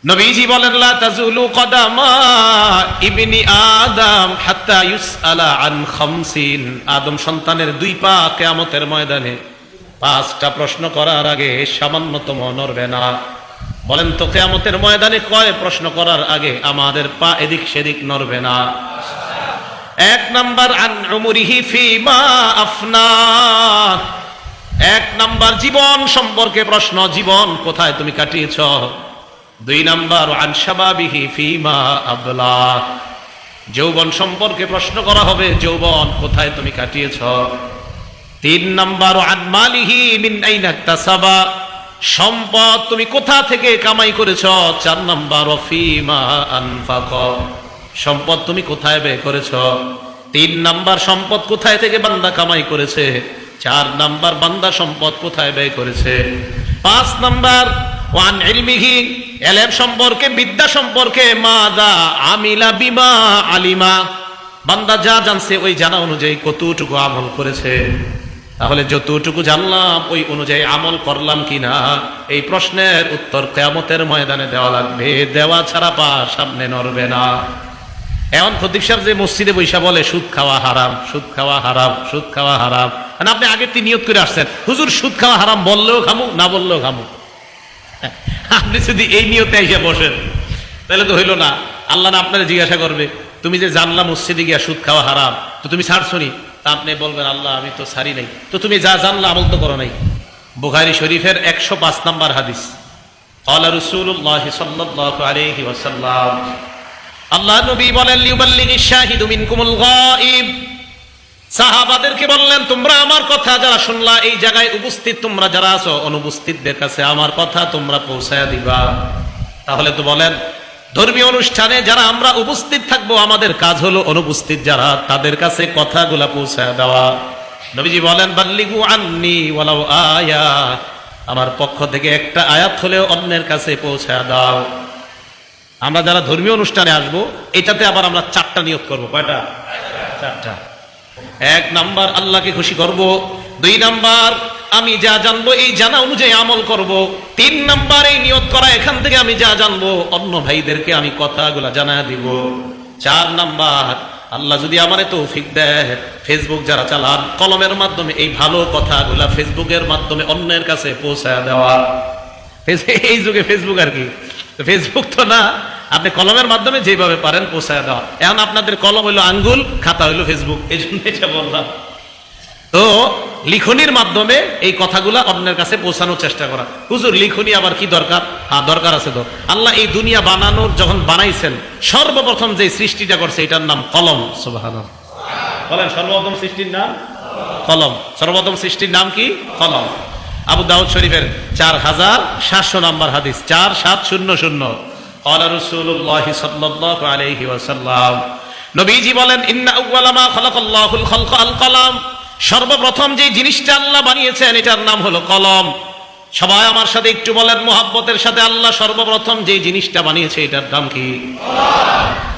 নবীজি বলেন লা তাজুলু কদামা ইবনি আদম হাত্তা ইউসআলা আন খামসিন। আদম সন্তানের দুই পা কিয়ামতের ময়দানে 5টা প্রশ্ন করার আগে সামান্যতম নড়বে না। বলেন তো কিয়ামতের ময়দানে কয় প্রশ্ন করার আগে আমাদের পা এদিক সেদিক নড়বে না? 1 নাম্বার আন উমরিহি ফিমা আফনা, 1 নাম্বার জীবন সম্পর্কে প্রশ্ন, জীবন কোথায় তুমি কাটিয়েছ। 2 নাম্বার আন শাবাবিহি ফিমা আবলা, যৌবন সম্পর্কে প্রশ্ন করা হবে, যৌবন কোথায় তুমি কাটিয়েছ। 3 নাম্বার আন মালিহি মিন আইনা ইকতাসাবা, সম্পদ তুমি কোথা থেকে কামাই করেছ। 4 নাম্বার ফিমা আনফাকা, সম্পদ তুমি কোথায় ব্যয় করেছ। 3 নাম্বার সম্পদ কোথায় থেকে বান্দা কামাই করেছে। 4 নাম্বার বান্দা সম্পদ কোথায় ব্যয় করেছে। 5 নাম্বার ওয়ান ইলমিহি, ইলম সম্পর্কে, বিদ্যা সম্পর্কে, মাদা আমিলা বিমা আলিমা, বান্দা যা জানছে ওই জানা অনুযায়ী কতটুকু আমল করেছে। তাহলে যতটুকু জানলাম ওই অনুযায়ী আমল করলাম কিনা, এই প্রশ্নের উত্তর কিয়ামতের ময়দানে দেওয়া লাগবে। দেওয়া ছাড়া পা সামনে নড়বে না। এখন খতিব সাহেব যে মসজিদে বৈশা বলে সুদ খাওয়া হারাম, সুদ খাওয়া হারাম, সুদ খাওয়া হারাম, মানে আপনি আগে নিয়ত করে আসছেন হুজুর সুদ খাওয়া হারাম, বললেও খামু না বললেও খামু। আপনি যদি এই নিয়তে এসে বসেন তাহলে তো হইল না। আল্লাহ না আপনারা জিজ্ঞাসা করবে তুমি যে জানলা মসজিদে গিয়া সুদ খাওয়া হারাম, তো তুমি ছাড়ছো নি? তা আপনি বলবেন আল্লাহ আমি তো ছাড়ি নাই। তো তুমি যা জানলা আমল তো করো নাই। বুখারী শরীফের 105 নম্বর হাদিস, ক্বালা রাসূলুল্লাহ সাল্লাল্লাহু আলাইহি ওয়াসাল্লাম, আল্লাহ নবী বলেন লিউবাল্লিগিশ শাহিদু মিনকুমুল গায়ব, সাহাবাদেরকে বললেন তোমরা আমার কথা যারা শুনলা, এই জায়গায় উপস্থিত তোমরা যারা আছো, অনুপস্থিতদের কাছে আমার কথা তোমরা পৌঁছায়া দিবা। তাহলে তো বলেন ধর্মীয় অনুষ্ঠানে যারা আমরা উপস্থিত থাকবো, আমাদের কাজ হলো অনুপস্থিত যারা তাদের কাছে কথাগুলা পৌঁছায়া দেওয়া। নবীজি বলেন বাল্লিগু আন্নি ওয়ালাউ আয়া, আমার পক্ষ থেকে একটা আয়াত হলেও অন্যের কাছে পৌঁছায়া দাও। আমরা যারা ধর্মীয় অনুষ্ঠানে আসবো এটাতে আবার আমরা 4টা নিয়ত করবো। কয়টা? 4টা। 1 নাম্বার আল্লাহকে খুশি করব। 2 নাম্বার আমি যা জানবো এই জানা অনুযায়ী আমল করব। 3 নাম্বার এই নিয়ত করা এখান থেকে আমি যা জানবো অন্য ভাইদেরকে আমি কথাগুলা জানা দিব। 4 নাম্বার আল্লাহ যদি আমারে তৌফিক দেয়, ফেসবুক যারা চালান কলমের মাধ্যমে এই ভালো কথাগুলা ফেসবুকের মাধ্যমে অন্যের কাছে পৌঁছায় দেওয়া। এই যুগে ফেসবুক আর কি, ফেসবুক তো না, আপনি কলমের মাধ্যমে যেভাবে পারেন পৌঁছায় দেওয়া। এখন আপনাদের কলম হইলো আঙ্গুল, খাতা হইলো ফেসবুক, এই জন্য এটা বললাম। তো লিখনির মাধ্যমে এই কথাগুলা অন্যের কাছে পৌঁছানোর চেষ্টা করা। হুজুর লিখনি আবার কি দরকার? হ্যাঁ দরকার আছে তো। আল্লাহ এই দুনিয়া বানানোর যখন বানাইছেন সর্বপ্রথম যে সৃষ্টিটা করছে এটার নাম কলম। সুবহানাল্লাহ বলেন, সর্বপ্রথম সৃষ্টির নাম কলম। সর্বপ্রথম সৃষ্টির নাম কি? কলম। আবু দাউদ শরীফের 4700 নম্বর হাদিস, 4700, ক্বালা রাসূলুল্লাহ সাল্লাল্লাহু আলাইহি ওয়াসাল্লাম, নবীজি বলেন ইন্না আউওয়ালা মা খালাকাল্লাহুল খালকা আল কলম, সর্বপ্রথম যে জিনিসটা আল্লাহ বানিয়েছেন এটার নাম হলো কলম। সবাই আমার সাথে একটু বলেন মুহাব্বতের সাথে, আল্লাহ সর্বপ্রথম যে জিনিসটা বানিয়েছে এটার নাম কি?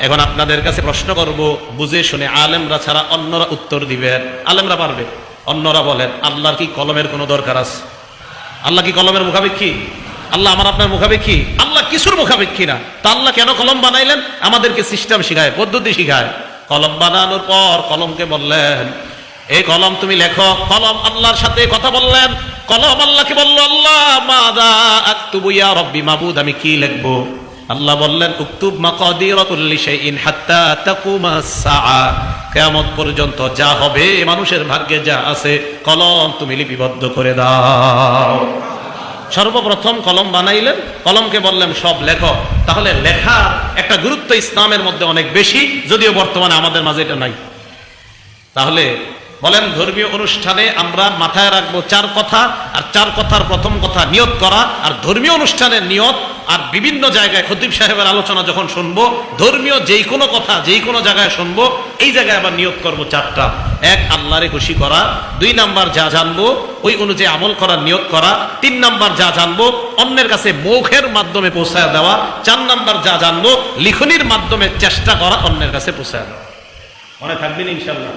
এখন আপনাদের কাছে প্রশ্ন করব, বুঝে শুনে, আলেমরা ছাড়া অন্যরা উত্তর দিবেন। আলেমরা পারবে, অন্যরা বলেন আল্লাহর কি কলমের কোনো দরকার আছে? আল্লাহ কি কলমের মুখাপেক্ষী? আল্লাহ আমার আপনার মুখাপেক্ষী? আল্লাহ কিছুর মুখাপেক্ষী না। তা আল্লাহ কেন কলম বানাইলেন? আমাদেরকে সিস্টেম শিখায়, পদ্ধতি শিখায়। কলম বানানোর পর কলমকে বললেন এই কলম তুমি লেখো। কলম আল্লাহর সাথে কথা বললেন। কলম আল্লাহকে বলল আল্লাহ মাযা আকতুবু ইয়া রাব্বি, মাবুদ আমি কি লিখবো? আল্লাহ বললেন উকতুব মাকাদিরা কুল্লি শাইইন হাত্তা তাকুমাস সাআ, কিয়ামত পর্যন্ত যা হবে মানুষের ভাগ্যে যা আছে কলম তুমি লিপিবদ্ধ করে দাও। সর্বপ্রথম কলম বানাইলেন, কলমকে বললেন সব লেখো। তাহলে লেখা একটা গুরুত্ব ইসলামের মধ্যে অনেক বেশি, যদিও বর্তমানে আমাদের মাঝে এটা নাই। তাহলে বলেন ধর্মীয় অনুষ্ঠানে আমরা মাথায় রাখবো 4 কথা, আর 4 কথার প্রথম কথা নিয়ত করা। আর ধর্মীয় অনুষ্ঠানের নিয়ত আর বিভিন্ন জায়গায় খতিব সাহেবের আলোচনা যখন শুনবো, ধর্মীয় যেই কোনো কথা যেই কোনো জায়গায় শুনবো, এই জায়গায় আবার নিয়ত করবো 4টা। 1 আল্লাহরে খুশি করা, 2 নাম্বার যা জানবো ওই অনুযায়ী আমল করার নিয়ত করা, 3 নাম্বার যা জানবো অন্যের কাছে মুখের মাধ্যমে পৌঁছায় দেওয়া, 4 নাম্বার যা জানবো লিখনির মাধ্যমে চেষ্টা করা অন্যের কাছে পৌঁছায় দেওয়া। মনে থাকবেন ইনশাআল্লাহ?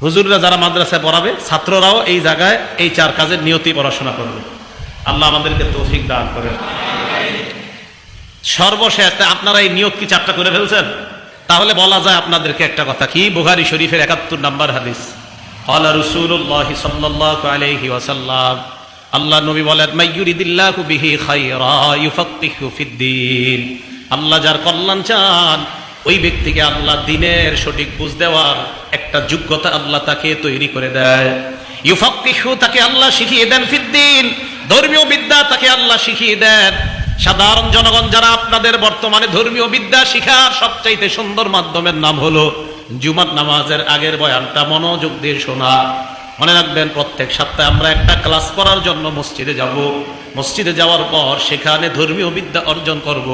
হুজুররা যারা মাদ্রাসায় পড়াবে ছাত্ররাও এই জায়গায় এই 4 কাজের নিয়তি পড়াশোনা করবে। আল্লাহ আমাদেরকে তৌফিক দান করেন। সর্বশেষ আপনারা এই নিয়ত কি 4টা করে ফেলছেন? তাহলে বলা যায় আপনাদেরকে একটা কথা, কি বুখারী শরীফের 71 নম্বর হাদিস, ক্বালা রাসূলুল্লাহ সাল্লাল্লাহু আলাইহি ওয়াসাল্লাম, আল্লাহ নবী বলেন, মাইয়ুরিদিল্লাহু বিহি খায়রা ইউফাক্কিহু ফিদ্দীন, আল্লাহ যার কল্যাণ চান ওই ব্যক্তিকে আল্লাহ দ্বীনের সঠিক বুঝ দেওয়ার একটা যোগ্যতা আল্লাহ তাকে তৈরি করে দেয়। ইউফাক্কিহু, তাকে আল্লাহ শিখিয়ে দেন, ফিদ্দীন, ধর্মীয় বিদ্যা তাকে আল্লাহ শিখিয়ে দেন। সাধারণ জনগণ যারা আপনাদের বর্তমানে ধর্মীয় বিদ্যা শিখার সবচাইতে সুন্দর মাধ্যমের নাম হলো জুমার নামাজের আগের বয়ানটা মনোযোগ দিয়ে শোনা। মনে রাখবেন, প্রত্যেক সপ্তাহে আমরা একটা ক্লাস করার জন্য মসজিদে যাব। মসজিদে যাওয়ার পর সেখানে ধর্মীয় বিদ্যা অর্জন করব।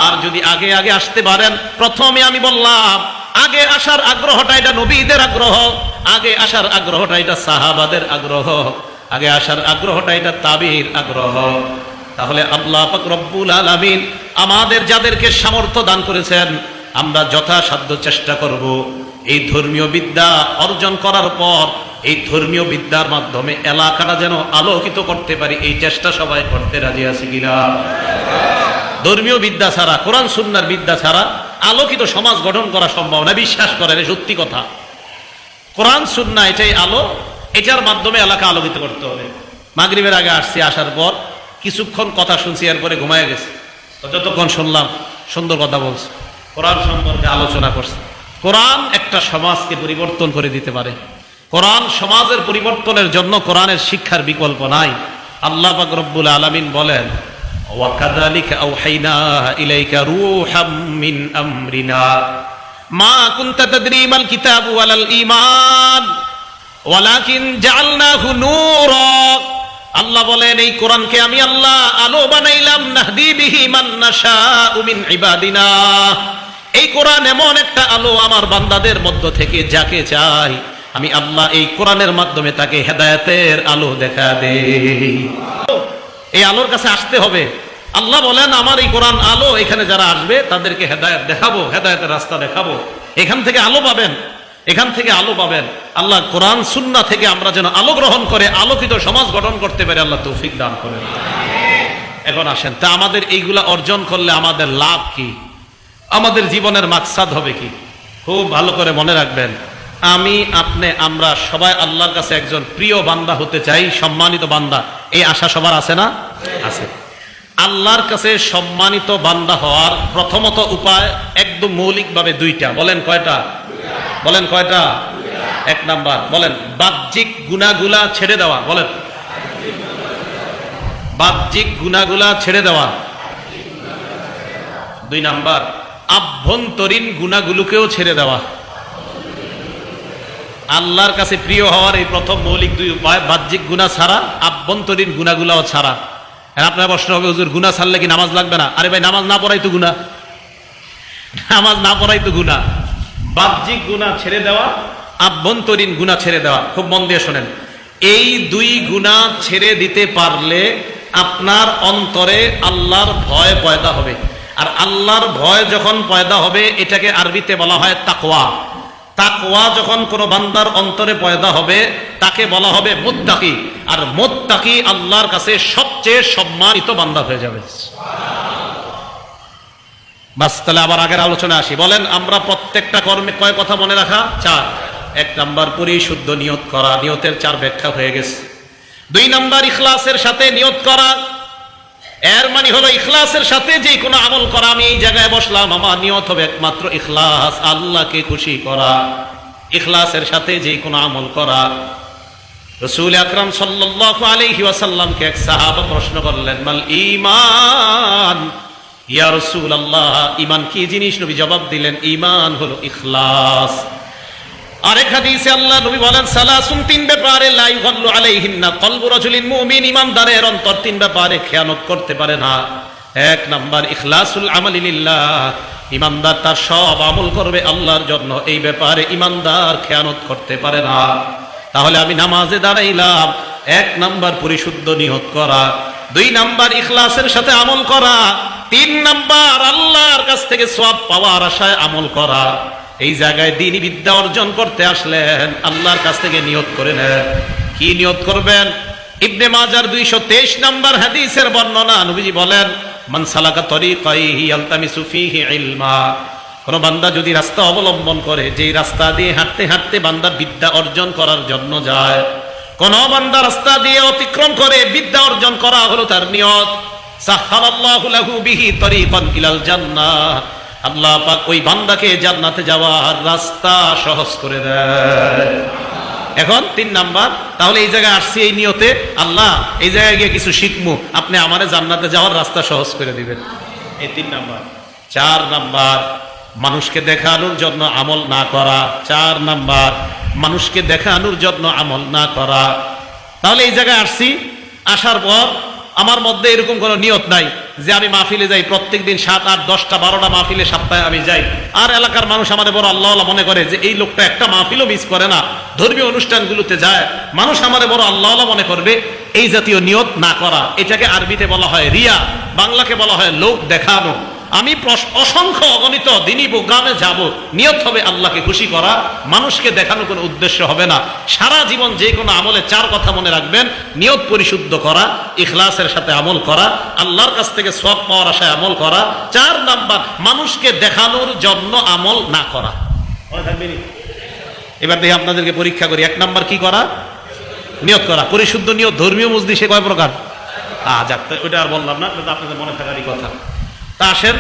আর যদি আগে আগে আসতে পারেন, প্রথমে আমি বললাম আগে আসার আগ্রহটা এটা নবীদের আগ্রহ, আগে আসার আগ্রহটা এটা সাহাবাদের আগ্রহ, আগে আসার আগ্রহটা এটা তাবির আগ্রহ। তাহলে আল্লাহ পাক রব্বুল আলামিন আমাদের যাদেরকে সামর্থ্য দান করেছেন, আমরা যথাসাধ্য চেষ্টা করব এই ধর্মীয় বিদ্যা অর্জন করার পর এই ধর্মীয় বিদ্যার মাধ্যমে এলাকাটা যেন আলোকিত করতে পারি, এই চেষ্টা সবাই করতে রাজি আছি কিনা? ধর্মীয় বিদ্যা ছাড়া, কোরআন সুন্নাহর বিদ্যা ছাড়া আলোকিত সমাজ গঠন করা সম্ভব না। বিশ্বাস করেন, সত্যি কথা। কোরআন সুন্নাহ এটাই আলো, এটার মাধ্যমে এলাকা আলোকিত করতে হবে। মাগরিবের আগে আসছি, আসার পর কিছুক্ষণ কথা শুনছি, এরপরে ঘুমায় গেছে। তো যতক্ষণ শুনলাম সুন্দর কথা বলছে, কোরআন সম্পর্কে আলোচনা করছে। কোরআন একটা সমাজকে পরিবর্তন করে দিতে পারে। কোরআন সমাজের পরিবর্তনের জন্য কোরআনের শিক্ষার বিকল্প নাই। আল্লাহ পাক রব্বুল আলামিন বলেন, ওয়াকাযালিকা আওহাইনা ইলাইকা রূহাম মিন আমরিনা মা কুনতা তাদরি মাল কিতাবু ওয়ালাল ঈমান ওয়ালাকিন জাআলনাহু নূরা। আল্লাহ বলেন, এই কোরআনকে আমি আল্লাহ আলো বানাইলাম, নাহদি বিহি মান নাশাউ মিন ইবাদিনা। এই কোরআন এমন একটা আলো, আমার বান্দাদের মধ্য থেকে যাকে চাই আমি আল্লাহ এই কোরআনের মাধ্যমে তাকে হেদায়েতের আলো দেখা দেই। এই আলোর কাছে আসতে হবে। আল্লাহ বলেন, আমার এই কোরআন আলো, এখানে যারা আসবে তাদেরকে হেদায়েত দেখাবো, হেদায়েতের রাস্তা দেখাবো। এখান থেকে আলো পাবেন, এখান থেকে আলো পাবেন। আল্লাহ কোরআন সুন্নাহ থেকে আমরা যেন আলো গ্রহণ করে আলোকিত সমাজ গঠন করতে পারি, আল্লাহ তৌফিক দান করেন। এখন আসেন, তা আমাদের এইগুলা অর্জন করলে আমাদের লাভ কি, আমাদের জীবনের মাকসাদ হবে কি? খুব ভালো করে মনে রাখবেন, আমি, আপনি, আমরা সবাই আল্লাহর কাছে একজন প্রিয় বান্দা হতে চাই, সম্মানিত বান্দা। এই আশা সবার আছে না? আছে। আল্লাহর কাছে সম্মানিত বান্দা হওয়ার প্রথমত উপায় একদম মৌলিকভাবে দুইটা। বলেন কয়টা? বলেন কয়টা? 1 নাম্বার বলেন, বাহ্যিক গুনাহগুলা ছেড়ে দেওয়া। বলেন, বাহ্যিক গুনাহগুলা ছেড়ে দেওয়া। 2 নাম্বার, আভ্যন্তরীণ গুনাহগুলোকেও ছেড়ে দেওয়া। আল্লাহর কাছে প্রিয় হওয়ার এই প্রথম মৌলিক 2 উপায়, বাহ্যিক গুনাহ ছাড়া, আভ্যন্তরীণ গুনাহগুলাও ছাড়া। আপনার প্রশ্ন হবে, হুজুর গুনাহ ছাড়লে কি নামাজ লাগবে না? আরে ভাই, নামাজ না পড়াই তো গুনাহ, নামাজ না পড়াই তো গুনাহ। বাহ্যিক গুনাহ ছেড়ে দেওয়া, আভ্যন্তরীণ গুনাহ ছেড়ে দেওয়া। খুব মন দিয়ে শোনেন, এই 2 গুনাহ ছেড়ে দিতে পারলে আপনার অন্তরে আল্লাহর ভয় পয়দা হবে। আর আল্লাহর ভয় যখন পয়দা হবে, এটাকে আরবিতে বলা হয় তাকওয়া। তাকওয়া যখন কোনো বান্দার অন্তরে পয়দা হবে, তাকে বলা হবে মুত্তাকি। আর মুত্তাকি আল্লাহর কাছে সবচেয়ে সম্মানিত বান্দা হয়ে যাবে। বাস, তাহলে আবার আগের আলোচনা আসি। বলেন, আমরা প্রত্যেকটা কর্মে কয় কথা মনে রাখা? 4। 1 নাম্বার, পরিশুদ্ধ নিয়ত করা। নিয়তের 4 ব্যাখ্যা হয়ে গেছে। 2 নাম্বার, ইখলাসের সাথে নিয়ত করা। এর মানে হলো ইখলাসের সাথে যে কোনো আমল করা। আমি এই জায়গায় বসলাম, আমার নিয়ত হবে একমাত্র ইখলাস, আল্লাহকে খুশি করা। ইখলাসের সাথে যে কোনো আমল করা। রাসূল আকরাম সাল্লাল্লাহু আলাইহি ওয়াসাল্লামকে এক সাহাবা প্রশ্ন করলেন, মাল ঈমান ইয়া রাসূলুল্লাহ, ঈমান কি জিনিস? নবী জবাব দিলেন, ঈমান হলো ইখলাস। আরেক হাদিসে আল্লাহ নবী বলেন, সালাসুন, 3 ব্যাপারে লা ইউগাল্লু আলাইহিন্না কলবু রাজুলিন মুমিন, ইমানদারের অন্তর 3 ব্যাপারে খেয়ানত করতে পারে না। 1 নাম্বার, ইখলাসুল আমালি লিল্লাহ, ইমানদার তার সব আমল করবে আল্লাহর জন্য, এই ব্যাপারে ইমানদার খেয়ানত করতে পারে না। তাহলে আমি নামাজে দাঁড়াইলাম, 1 নাম্বার পরিশুদ্ধ নিয়ত করা, 2 নাম্বার ইখলাসের সাথে আমল করা, 3 নাম্বার আল্লাহর কাছ থেকে সওয়াব পাওয়ার আশায় আমল করা। এই জায়গায় দ্বীনি বিদ্যা অর্জন করতে আসলেন, আল্লাহর কাছ থেকে নিয়ত করে নেন। কি নিয়ত করবেন? ইবনে মাজার 223 নাম্বার হাদিসের বর্ণনা, নবীজি বলেন, মান সালাকা তরিকান ইয়ালতামিসু ফীহি ইলমা, কোন বান্দা যদি রাস্তা অবলম্বন করে, যেই রাস্তা দিয়ে হাঁটতে হাঁটতে বান্দা বিদ্যা অর্জন করার জন্য যায়, কোন বান্দা রাস্তা দিয়ে অতিক্রম করে বিদ্যা অর্জন করা হলো তার নিয়ত, সাখারাল্লাহু লাহু বিহি তরিকান ইলাল জান্নাহ, আল্লাহ পাক ওই বান্দাকে জান্নাতে যাওয়ার রাস্তা সহজ করে দেয়। এখন 3 নাম্বার, তাহলে এই জায়গায় আসছি এই নিয়তে, আল্লাহ এই জায়গায় গিয়ে কিছু শিখমু, আপনি আমারে জান্নাতে যাওয়ার রাস্তা সহজ করে দিবেন, এই 3 নাম্বার। 4 নাম্বার, মানুষকে দেখানোর জন্য আমল না করা। 4 নাম্বার, মানুষকে দেখানোর জন্য আমল না করা। তাহলে এই জায়গায় আসছি, আসার পর আমার মধ্যে এরকম কোনো নিয়ত নাই যে আমি মাহফিলে যাই, প্রত্যেক দিন 7, 8, 10টা 12টা মাহফিলে সপ্তাহে আমি যাই, আর এলাকার মানুষ আমাদের বড় আল্লাহওয়ালা মনে করে যে এই লোকটা একটা মাহফিলও মিস করে না, ধর্মীয় অনুষ্ঠানগুলোতে যায়, মানুষ আমাদের বড় আল্লাহওয়ালা মনে করবে। এই জাতীয় নিয়ত না করা, এটাকে আরবিতে বলা হয় রিয়া, বাংলাকে বলা হয় লোক দেখানো। আমি অসংখ্য অগণিত দিনী প্রোগ্রামে যাব, নিয়ত হবে আল্লাহকে খুশি করা, মানুষকে দেখানো কোনো উদ্দেশ্য হবে না। সারা জীবন যে কোনো আমলে 4 কথা মনে রাখবেন: নিয়ত পরিশুদ্ধ করা, ইখলাসের সাথে আমল করা, আল্লাহর কাছ থেকে সওয়াব পাওয়ার আশায় আমল করা। 4 নাম্বার, মানুষকে দেখানোর জন্য আমল না করা। এবার দেখি আপনাদেরকে পরীক্ষা করি। 1 নাম্বার কি করা? নিয়ত করা, পরিশুদ্ধ নিয়ত। ধর্মীয় মজলিসে কয় প্রকার? যাক, ওইটা আর বললাম না, আপনাদের মনে থাকারই কথা। তা আসেন,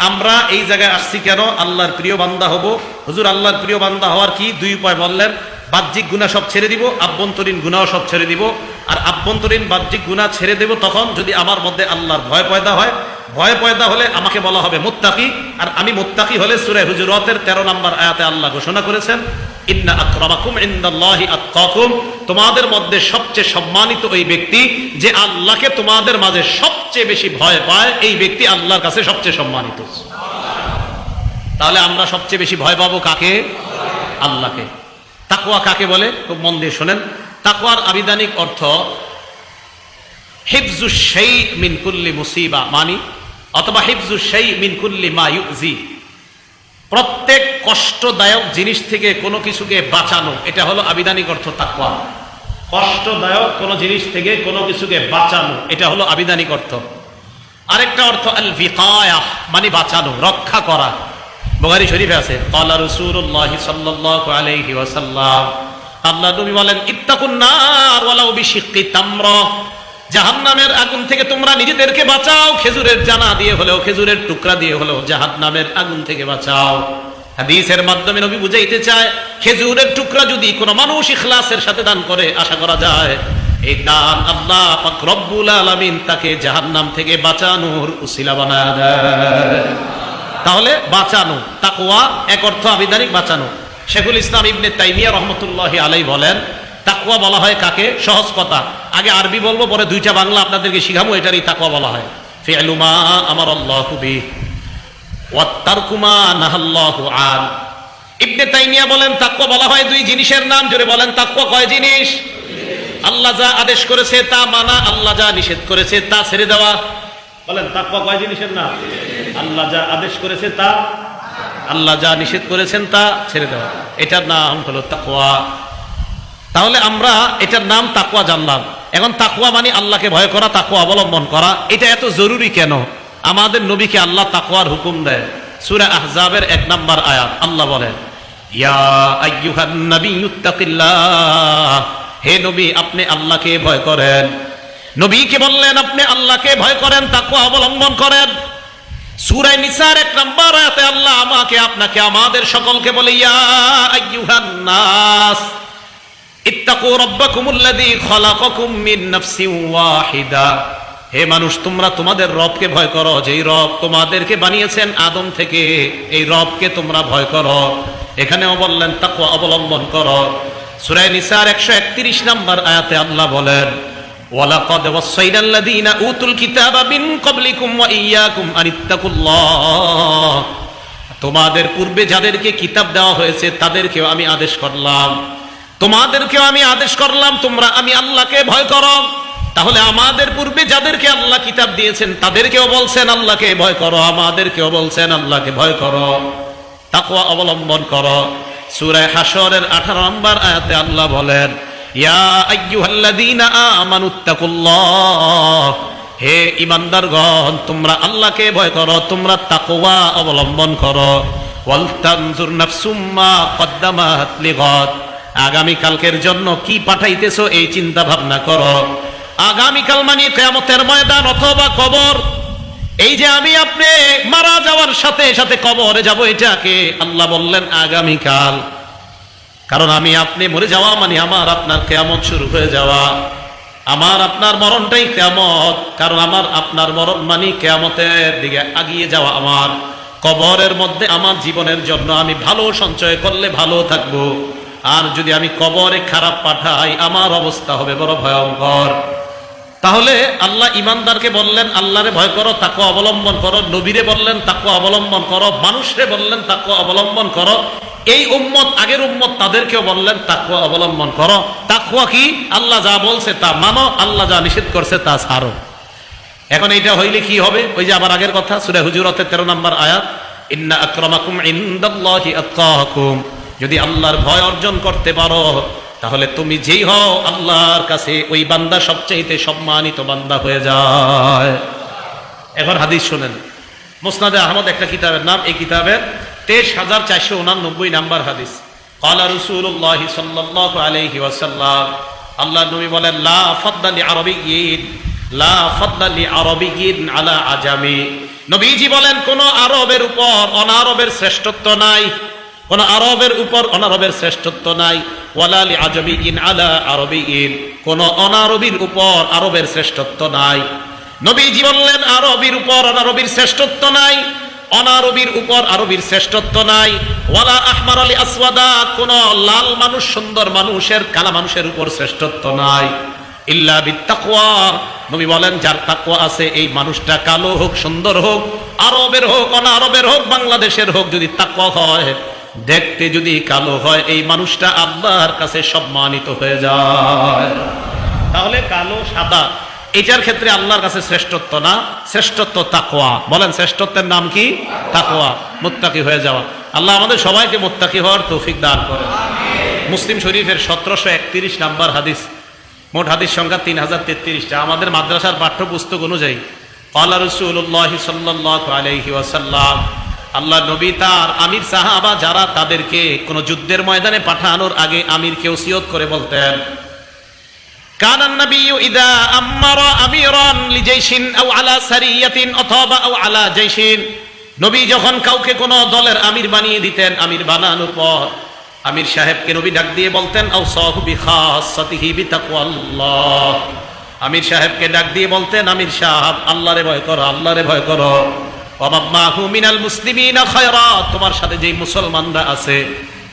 আমরা এই জায়গায় আসছি কেন? আল্লাহর প্রিয় বান্দা হব। হুজুর আল্লাহর প্রিয় বান্দা হওয়ার কি 2 উপায় বললেন। বাহ্যিক গুনাহ সব ছেড়ে দিব, আভ্যন্তরীণ গুনাহ সব ছেড়ে দিব। আর আভ্যন্তরীণ বাহ্যিক গুনাহ ছেড়ে দেব তখন যদি আমার মধ্যে আল্লাহর ভয় পয়দা হয়। ভয় পয়দা হলে আমাকে বলা হবে মুত্তাকি। আর আমি মুত্তাকি হলে সূরা হুজুরাতের 13 নম্বর আয়াতে আল্লাহ ঘোষণা করেছেন, ইন্না আকরামাকুম ইনদাল্লাহি আতকাকুম, তোমাদের মধ্যে সবচেয়ে সম্মানিত ওই ব্যক্তি যে আল্লাহকে তোমাদের মাঝে সবচেয়ে বেশি ভয় পায়, এই ব্যক্তি আল্লাহর কাছে সবচেয়ে সম্মানিত। তাহলে আমরা সবচেয়ে বেশি ভয় পাবো কাকে? আল্লাহকে। তাকওয়া কাকে বলে? খুব মন দিয়ে শোনেন। তাকওয়ার আবিধানিক অর্থ হিফজুশ শাই মিন কুল্লি মুসিবা, মানি অথবা হিফজুশ শাই মিন কুল্লি মা ইউজি, প্রত্যেক কষ্টদায়ক জিনিস থেকে কোনো কিছুকে বাঁচানো, এটা হলো আবিধানিক অর্থ তাকওয়া। কষ্টদায়ক কোনো জিনিস থেকে কোনো কিছুকে বাঁচানো, এটা হলো আবিধানিক অর্থ। আরেকটা অর্থ আল ভিকায়া, মানে বাঁচানো, রক্ষা করা। বুখারী শরীফে আছে, ক্বালা রাসূলুল্লাহ সাল্লাল্লাহু আলাইহি ওয়াসাল্লাম, আল্লাহ নবী বলেন, ইত্তাকুন নার ওয়ালাউ বিশিক্কি তামরা, জাহান্নামের আগুন থেকে তোমরা নিজেদেরকে বাঁচাও, খেজুরের জানা দিয়ে হলেও, খেজুরের টুকরা দিয়ে হলেও জাহান্নামের আগুন থেকে বাঁচাও। হাদিসের মাধ্যমে নবী বুঝাইতে চায়, খেজুরের টুকরা যদি কোনো মানুষ ইখলাসের সাথে দান করে, আশা করা যায় এই দান আল্লাহ পাক রব্বুল আলামিন তাকে জাহান্নাম থেকে বাঁচানোর উসিলা বানায় দেয়। তাহলে বাঁচানো, তাকওয়া এক অর্থ আবিধানিক বাঁচানো। শেখুল ইসলাম ইবনে তাইমিয়া রাহমাতুল্লাহি আলাইহি বলেন, তাকওয়া বলা হয় কাকে? সহজ কথা, আগে আরবি বলবো, পরে 2টা বাংলা আপনাদেরকে শিখাবো। এটারই তাকওয়া বলা হয় ফি'লু মা আমারাল্লাহু বিহি ওয়া তারকু মা নাহাল্লাহু আন। ইবনে তাইমিয়া বলেন, তাকওয়া বলা হয় 2 জিনিসের নাম। জোরে বলেন, তাকওয়া কয় জিনিস? আল্লাহ যা আদেশ করেছে তা মানা, আল্লাহ যা নিষেধ করেছে তা ছেড়ে দেওয়া। বলেন, তাকওয়া কয় জিনিসের নাম? আল্লাহ যা আদেশ করেছে তা, আল্লাহ যা নিষেধ করেছেন তা ছেড়ে দেওয়া, এটার নাম হলো তাকওয়া। তাহলে আমরা এটার নাম তাকওয়া জানলাম। এখন তাকওয়া মানে আল্লাহকে ভয় করা, তাকওয়া অবলম্বন করা। এটা এত জরুরি কেন? আমাদের নবীকে আল্লাহ তাকওয়ার হুকুম দেয়। সূরা আহজাবের 1 নম্বর আয়াত আল্লাহ বলেন, ইয়া আইয়ুহান নাবিয়্যুত্তাকিল্লাহ, হে নবী আপনি আল্লাহকে ভয় করেন। নবীকে বললেন আপনি আল্লাহকে ভয় করেন, তাকওয়া অবলম্বন করেন। সূরা নিসার 1 নম্বর আয়াতে আল্লাহ আমাকে, আপনাকে, আমাদের সকলকে বলে, ইয়া আইয়ুহান নাস ইত্তাকু রাব্বাকুমুল্লাযী খালাকাকুম মিন নাফসিন ওয়াহিদা, হে মানুষ তোমরা তোমাদের রবকে ভয় করো, যেই রব তোমাদেরকে বানিয়েছেন আদম থেকে, এই রবকে তোমরা ভয় করো। এখানেও বললেন তাকওয়া অবলম্বন করো। সূরা নিসার 131 নম্বর আয়াতে আল্লাহ বলেন, ওয়ালাকাদ ওয়াসাইনাল্লাযীনা উতুল কিতাবা মিন ক্বাবলিকুম ওয়া ইয়্যাকুম আনিত্তাকুল্লাহ, তোমাদের পূর্বে যাদেরকে কিতাব দেওয়া হয়েছে তাদেরকেও আমি আদেশ করলাম, তোমাদেরকেও আমি আদেশ করলাম তোমরা আমি আল্লাহকে ভয় করো। তাহলে আমাদের পূর্বে যাদেরকে আল্লাহ কিতাব দিয়েছেন তাদেরকেও বলছেন আল্লাহকে ভয় করো, আমাদেরকেও বলছেন আল্লাহকে ভয় করো, তাকওয়া অবলম্বন করো। সূরা হাশরের 18 নম্বর আয়াতে আল্লাহ বলেন, ইয়া আইয়ুহাল্লাযীনা আমানুত্তাকুল্লাহ, হে ঈমানদারগণ, তোমরা আল্লাহকে ভয় করো, তোমরা তাকওয়া অবলম্বন করো। ওয়াল তানজুর নাফসুম মা কদ্দামাত লিগাদ, আগামী কালকের জন্য কি পাঠাইতেছো এই চিন্তা ভাবনা করো। আগামীকাল মানে কিয়ামতের ময়দান অথবা কবর। এই যে আমি আপনি মারা যাওয়ার সাথে সাথে কবরে যাব, এটাকে আল্লাহ বললেন আগামীকাল। কারণ আমি আপনি মরে যাওয়া মানে আমার আপনার কিয়ামত শুরু হয়ে যাওয়া, আমার আপনার মরণটাই কিয়ামত। কারণ আমার আপনার মরণ মানে কিয়ামতের দিকে আগিয়ে যাওয়া। আমার কবরের মধ্যে আমার জীবনের জন্য আমি ভালো সঞ্চয় করলে ভালো থাকবো, আর যদি আমি কবরে খারাপ পাঠাই আমার অবস্থা হবে বড় ভয়ঙ্কর। তাহলে আল্লাহ ইমানদারকে বললেন আল্লাহরে ভয় করো, তাকওয়া অবলম্বন করো। নবীরে বললেন তাকওয়া অবলম্বন করো। মানুষরে বললেন তাকওয়া অবলম্বন করো। এই উম্মত, আগের উম্মত, তাদেরকেও বললেন তাকওয়া অবলম্বন করো। তাকওয়া কি? আল্লাহ যা বলছে তা মানো, আল্লাহ যা নিষেধ করছে তা ছাড়ো। এখন এইটা হইলে কি হবে? ওই যে আবার আগের কথা, সূরা হুজুরাতের 13 নম্বর আয়াত, ইন্না আকরামাকুম ইনদাল্লাহি আতকাকুম। যদি আল্লাহর ভয় অর্জন করতে পারো তাহলে তুমি যেই হও আল্লাহর কাছে ওই বান্দা সবচেয়ে সম্মানিত বান্দা হয়ে যায়। এখন হাদিস শুনেন। মুসনাদে আহমদ একটা কিতাবের নাম, এই কিতাবের 23,489 নাম্বার হাদিস। ক্বালা রাসূলুল্লাহ সাল্লাল্লাহু আলাইহি ওয়াসাল্লাম, আল্লাহর নবী বলেন, লা ফাদলা লিআরাবিয়্যিন, লা ফাদলা লিআরাবিয়্যিন আলা আজামি। নবীজি বলেন, কোন আরবের উপর অনারবের শ্রেষ্ঠত্ব নাই, কোন আরবের উপর অনারবের শ্রেষ্ঠত্ব নাই। ওয়ালা লিআজামিয়্যিন আলা আরাবিয়্যিন, কোন অনারবির উপর আরবের শ্রেষ্ঠত্ব নাই। নবীজি বললেন, আরবির উপর অনারবির শ্রেষ্ঠত্ব নাই, অনারবির উপর আরবির শ্রেষ্ঠত্ব নাই। ওয়ালা আহমার আলী আসওয়াদা, কোন লাল মানুষ সুন্দর মানুষের কালা মানুষের উপর শ্রেষ্ঠত্ব নাই। ইল্লা বিত্তাকওয়া, নবী বলেন যার তাকওয়া আছে, এই মানুষটা কালো হোক সুন্দর হোক, আরবের হোক অনারবের হোক বাংলাদেশের হোক, যদি তাকওয়া হয়, দেখতে যদি কালো হয়, এই মানুষটা আল্লাহর কাছে সম্মানিত হয়ে যায়। তাহলে কালো সাদা এটার ক্ষেত্রে আল্লাহর কাছে শ্রেষ্ঠত্ব না, শ্রেষ্ঠত্ব তাকওয়া। বলেন শ্রেষ্ঠত্বের নাম কি? তাকওয়া, মুত্তাকি হয়ে যাওয়া। আল্লাহ আমাদের সবাইকে মুত্তাকি হওয়ার তৌফিক দান করেন। মুসলিম শরীফের 1731 নাম্বার হাদিস। মোট হাদিস সংখ্যা 3033টা। আমাদের মাদ্রাসার পাঠ্যপুস্তক অনুযায়ী ক্বালা রাসূলুল্লাহ সাল্লাল্লাহু আলাইহি ওয়াসাল্লাম, আল্লাহ নবী তার আমির সাহাবা যারা, তাদেরকে কোন যুদ্ধের ময়দানে পাঠানোর আগে আমিরকে ওসিয়ত করে বলতেন, কানান নবিয়্যু ইযা আমারা আমিরান লিজাইশিন আও আলা সারিয়াতিন অথবা আও আলা জাইশিন, নবী যখন কাউকে কোন দলের আমির বানিয়ে দিতেন, আমির বানানোর পর আমির সাহেবকে নবী ডাক দিয়ে বলতেন, আওসাহু বিখাসাতিহি বিতাকওয়াল্লাহ। আমির সাহেবকে ডাক দিয়ে বলতেন, আমির সাহেব আল্লাহরে ভয় করো, আল্লাহরে ভয় করো। ওয়ামাহু মিনাল মুসলিমিনা খায়রা, তোমার সাথে যেই মুসলমানরা আছে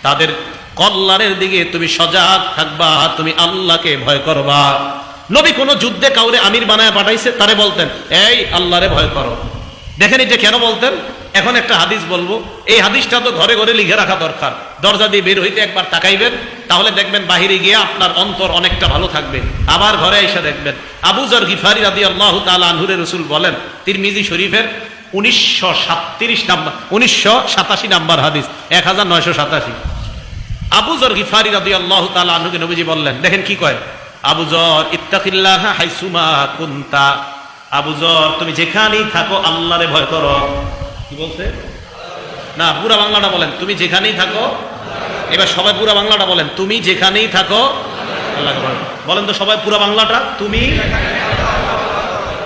তাদের কল্যাণের দিকে তুমি সজাগ থাকবা, তুমি আল্লাহকে ভয় করবা। নবী কোন যুদ্ধে কাউরে আমির বানায় পাঠাইছে, তারে বলতেন এই আল্লাহরে ভয় করো। দেখেন এটা কেন বলতেন? এখন একটা হাদিস বলবো, এই হাদিসটা তো ঘরে ঘরে লিখে রাখা দরকার। দরজা দিয়ে বের হইতে একবার তাকাইবেন, তাহলে দেখবেন বাহিরে গিয়ে আপনার অন্তর অনেকটা ভালো থাকবে। আবার ঘরে এসে দেখবেন। আবু যর গিফারি রাদিয়াল্লাহু তাআলা আনহুর রাসূল বলেন, তিরমিজি শরীফের 1987 নাম্বার হাদিস, 1987। আবু যর গিফারি রাদিয়াল্লাহু তাআলা আনহুকে নবীজি বললেন, দেখেন কি কয়, আবু যর ইত্তাকিল্লাহ হাইসুমা কুনতা, আবু যর তুমি যেখানেই থাকো আল্লাহরে ভয় করো। কি বলছে? না, পুরা বাংলাটা বলেন, তুমি যেখানেই থাকো। এবার সবাই পুরা বাংলাটা বলেন, তুমি যেখানেই থাকো আল্লাহকে ভয় করো। বলেন তো সবাই পুরা বাংলাটা, তুমি।